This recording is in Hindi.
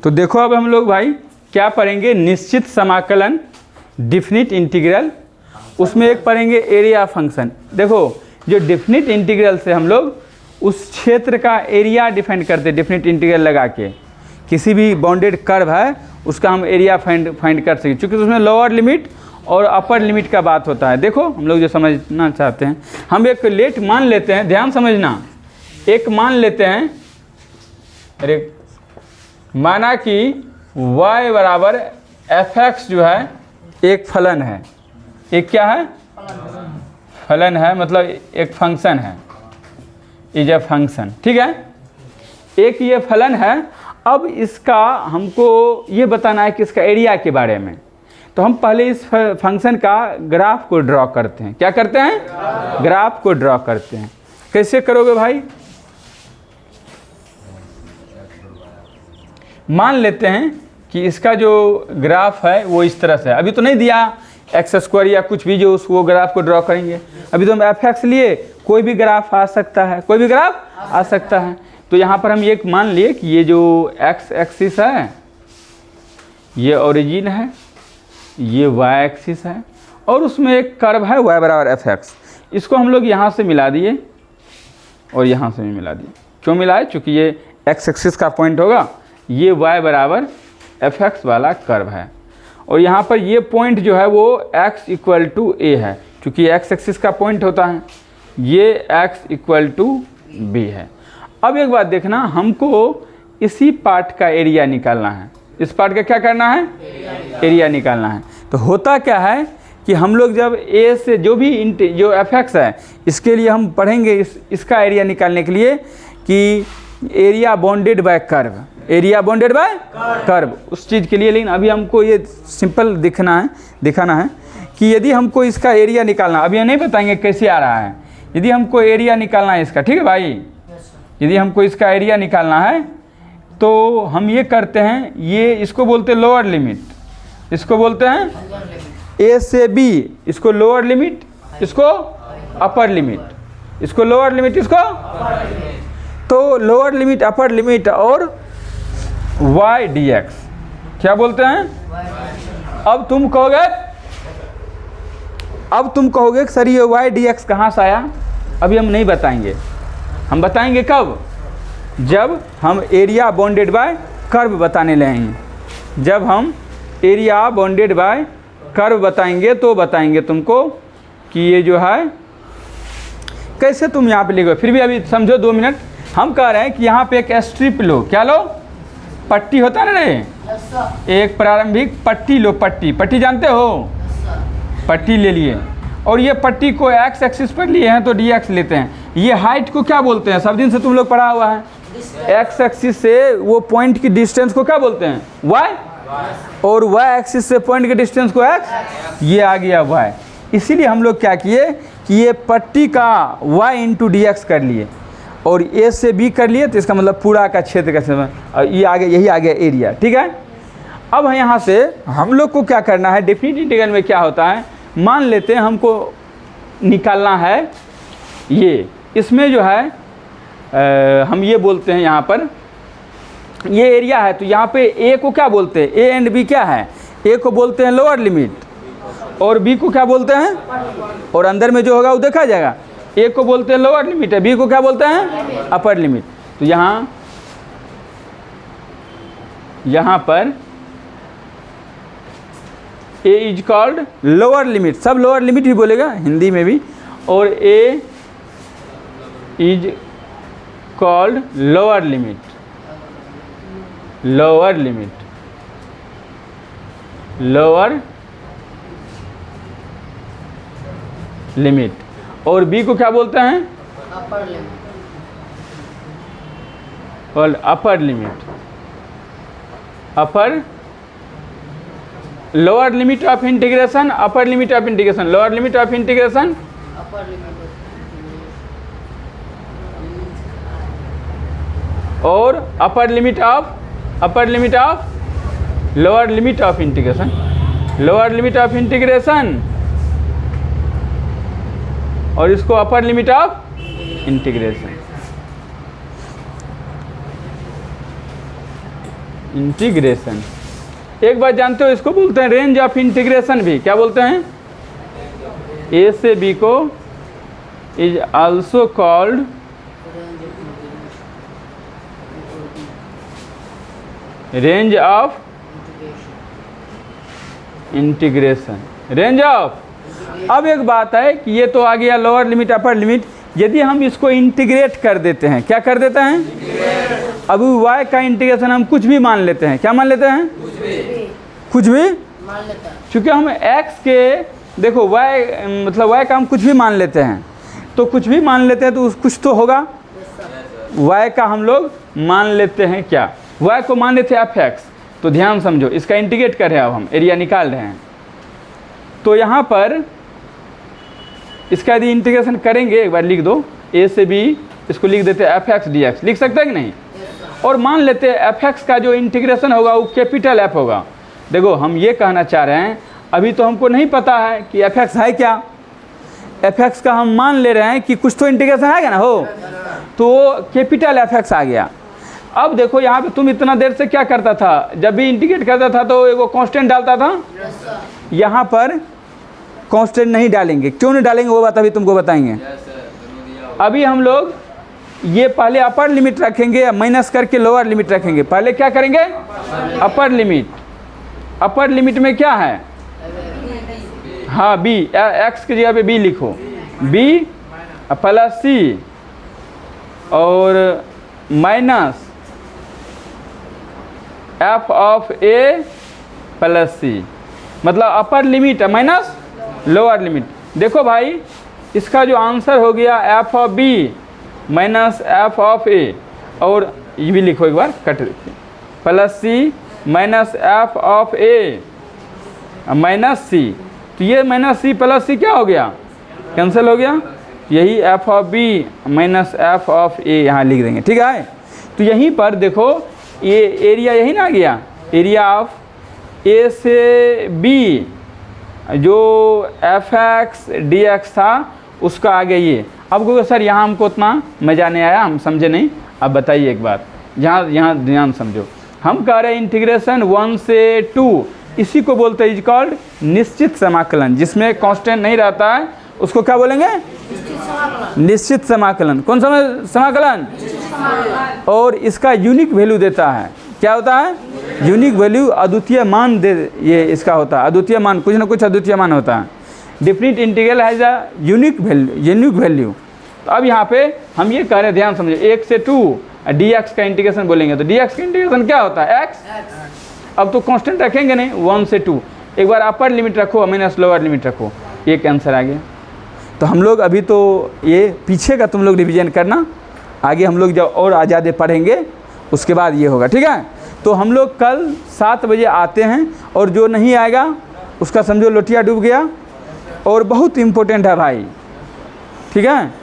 तो देखो अब हम लोग भाई क्या पढ़ेंगे, निश्चित समाकलन, डिफिनिट इंटीग्रल, उसमें एक पढ़ेंगे एरिया फंक्शन। देखो जो डिफिनिट इंटीग्रल से हम लोग उस क्षेत्र का एरिया डिफाइन करते हैं, डिफिनिट इंटीग्रल लगा के किसी भी बाउंडेड कर्व है उसका हम एरिया फाइंड कर सकें, क्योंकि उसमें लोअर लिमिट और अपर लिमिट का बात होता है। देखो हम लोग जो समझना चाहते हैं, हम एक लेट मान लेते हैं, ध्यान समझना, एक मान लेते हैं, अरे माना कि y बराबर fx जो है एक फलन है, एक क्या है, फलन है, मतलब एक फंक्शन है, इज ए फंक्शन, ठीक है, एक ये फलन है। अब इसका हमको ये बताना है कि इसका एरिया के बारे में, तो हम पहले इस फंक्शन का ग्राफ को ड्रॉ करते हैं। क्या करते हैं, ग्राफ को ड्रॉ करते हैं। कैसे करोगे भाई, मान लेते हैं कि इसका जो ग्राफ है वो इस तरह से है, अभी तो नहीं दिया एक्स स्क्वायर या कुछ भी, जो उस वो ग्राफ को ड्रॉ करेंगे, अभी तो हम एफ एक्स लिए, कोई भी ग्राफ आ सकता है, कोई भी ग्राफ आ सकता है। तो यहाँ पर हम एक मान लिए कि ये जो एक्स एक्सिस है ये ओरिजिन है, ये वाई एक्सिस है, और उसमें एक कर्व है वाई बराबर एफ एक्स। इसको हम लोग यहाँ से मिला दिए और यहाँ से भी मिला दिए। क्यों मिलाए, चूँकि ये एक्स एक्सिस का पॉइंट होगा, ये वाई बराबर एफ एक्स वाला कर्व है, और यहाँ पर ये पॉइंट जो है वो x इक्वल टू ए है, क्योंकि एक्स एक्सिस का पॉइंट होता है, ये x इक्वल टू बी है। अब एक बात देखना, हमको इसी पार्ट का एरिया निकालना है, इस पार्ट का क्या करना है, एरिया निकालना है। तो होता क्या है कि हम लोग जब a से जो भी जो एफ एक्स है, इसके लिए हम पढ़ेंगे इसका एरिया निकालने के लिए कि area bounded by curve, area bounded by curve, उस चीज़ के लिए। लेकिन अभी हमको ये सिंपल दिखाना है कि यदि हमको इसका एरिया निकालना, अभी हम नहीं बताएंगे कैसे आ रहा है, यदि हमको एरिया निकालना है इसका, ठीक है भाई, यदि हमको इसका एरिया निकालना है तो हम ये करते हैं, ये इसको बोलते हैं लोअर लिमिट, इसको बोलते हैं ए से बी, इसको लोअर लिमिट, इसको अपर लिमिट, इसको लोअर लिमिट, इसको, तो लोअर लिमिट, अपर लिमिट और y dx क्या बोलते हैं। अब तुम कहोगे कि सर ये y dx कहाँ से आया, अभी हम नहीं बताएंगे, हम बताएंगे कब, जब हम एरिया बाउंडेड बाय कर्व बताने लगेंगे। जब हम एरिया बाउंडेड बाय कर्व बताएंगे तो बताएंगे तुमको कि ये जो है कैसे तुम यहाँ पे लिखोगे। फिर भी अभी समझो 2 मिनट, हम कह रहे हैं कि यहाँ पे एक स्ट्रिप लो, क्या लो, पट्टी होता है ना रे, एक प्रारंभिक पट्टी लो, पट्टी जानते हो, पट्टी ले लिए, और ये पट्टी को एक्स एक्सिस पर लिए हैं तो dx लेते हैं। ये हाइट को क्या बोलते हैं, सब दिन से तुम लोग पढ़ा हुआ है, एक्स एक्सिस से वो पॉइंट की डिस्टेंस को क्या बोलते हैं, y, और y एक्सिस से पॉइंट के डिस्टेंस को x, ये आ गया y। इसीलिए हम लोग क्या किए कि ये पट्टी का y इंटू dx कर लिए और ए से बी कर लिए, तो इसका मतलब पूरा का क्षेत्र का समय, और ये आगे, यही आ गया एरिया, ठीक है। अब यहाँ से हम लोग को क्या करना है, डेफिनिट इंटीग्रल में क्या होता है, मान लेते हैं हमको निकालना है ये, इसमें जो है हम ये बोलते हैं यहाँ पर ये एरिया है, तो यहाँ पे ए को क्या बोलते हैं, ए एंड बी क्या है, ए को बोलते हैं लोअर लिमिट और बी को क्या बोलते हैं, और अंदर में जो होगा वो देखा जाएगा, ए को बोलते हैं लोअर लिमिट है, बी को क्या बोलते हैं, अपर लिमिट। तो यहाँ पर a is called lower limit, सब लोअर लिमिट ही बोलेगा हिंदी में भी, और a is called lower limit, lower limit, lower limit, और बी को क्या बोलते हैं, अपर लिमिट, और upper limit, upper lower limit of integration, upper limit of integration, lower limit of integration, upper limit, और upper limit of lower limit of integration, lower limit of integration, और इसको upper limit of integration. Integration. एक बात जानते हो, इसको बोलते हैं रेंज ऑफ इंटीग्रेशन भी। क्या बोलते हैं? ए से बी को is also called range of integration. Range of. अब एक बात है कि ये तो आ गया लोअर लिमिट अपर लिमिट। यदि हम इसको इंटीग्रेट कर देते हैं, क्या कर देते हैं? अभी y का इंटीग्रेशन हम कुछ भी मान लेते हैं। क्या मान लेते हैं? कुछ भी मान लेता है। चूँकि हम x के देखो y मतलब y का हम कुछ भी मान लेते हैं, तो कुछ भी मान लेते हैं तो कुछ तो होगा। y का हम लोग मान लेते हैं क्या? y को मान लेते हैं fx। तो ध्यान समझो, इसका इंटीग्रेट कर रहे हैं, अब हम एरिया निकाल रहे हैं। तो यहाँ पर इसका यदि इंटीग्रेशन करेंगे, एक बार लिख दो, a से b, इसको लिख देते हैं fx dx। लिख सकते हैं कि नहीं? और मान लेते हैं fx का जो इंटीग्रेशन होगा वो कैपिटल F होगा। देखो हम ये कहना चाह रहे हैं, अभी तो हमको नहीं पता है कि fx है क्या। fx का हम मान ले रहे हैं कि कुछ तो इंटीग्रेशन है ना हो, तो कैपिटल fx आ गया। अब देखो यहाँ पे तुम इतना देर से क्या करता था? जब भी इंटीग्रेट करता था तो एगो कांस्टेंट डालता था। यहाँ पर कांस्टेंट नहीं डालेंगे। क्यों नहीं डालेंगे वो बात अभी तुमको बताएंगे। अभी हम लोग ये पहले अपर लिमिट रखेंगे, माइनस करके लोअर लिमिट रखेंगे। पहले क्या करेंगे? अपर लिमिट। अपर लिमिट में क्या है? हाँ b, x की जगह पे b लिखो। b प्लस c और minus f of a plus c, मतलब upper limit minus lower limit. देखो भाई, इसका जो आंसर हो गया f of b minus f of a, और ये भी लिखो एक बार cut plus c minus f of a minus c। तो ये माइनस c प्लस c क्या हो गया? कैंसिल हो गया। यही f of b minus f of a यहाँ लिख देंगे। ठीक है। तो यहीं पर देखो ये एरिया यही ना आ गया, एरिया ऑफ a से b जो fx dx था उसका आ गया ये। अब क्योंकि सर यहाँ हमको उतना मज़ा नहीं आया, हम समझे नहीं। अब बताइए एक बात, यहाँ ध्यान समझो। हम कह रहे हैं इंटीग्रेशन 1 से 2, इसी को बोलते हैं इज कॉल्ड निश्चित समाकलन। जिसमें कांस्टेंट नहीं रहता है उसको क्या बोलेंगे? निश्चित समाकलन। कौन सा समाकलन? और इसका यूनिक वैल्यू देता है। क्या होता है? यूनिक वैल्यू, अद्वितीय मान दे, ये इसका होता है अद्वितीय मान, कुछ ना कुछ अद्वितीय मान होता है। Different integral has a unique value. तो अब यहाँ पे हम ये कह रहे हैं, ध्यान समझो, 1 से 2 dx का इंटीग्रेशन बोलेंगे तो dx का इंटीग्रेशन क्या होता है? x। अब तो कांस्टेंट रखेंगे नहीं, 1 से 2। एक बार अपर लिमिट रखो, माइनस लोअर लिमिट रखो, एक आंसर आ गया। तो हम लोग अभी तो ये पीछे का तुम लोग रिवीजन करना, आगे हम लोग जब और आज़ादे पढ़ेंगे उसके बाद ये होगा। ठीक है। तो हम लोग कल 7 बजे आते हैं, और जो नहीं आएगा उसका समझो लोटिया डूब गया। और बहुत इम्पोर्टेंट है भाई, ठीक है।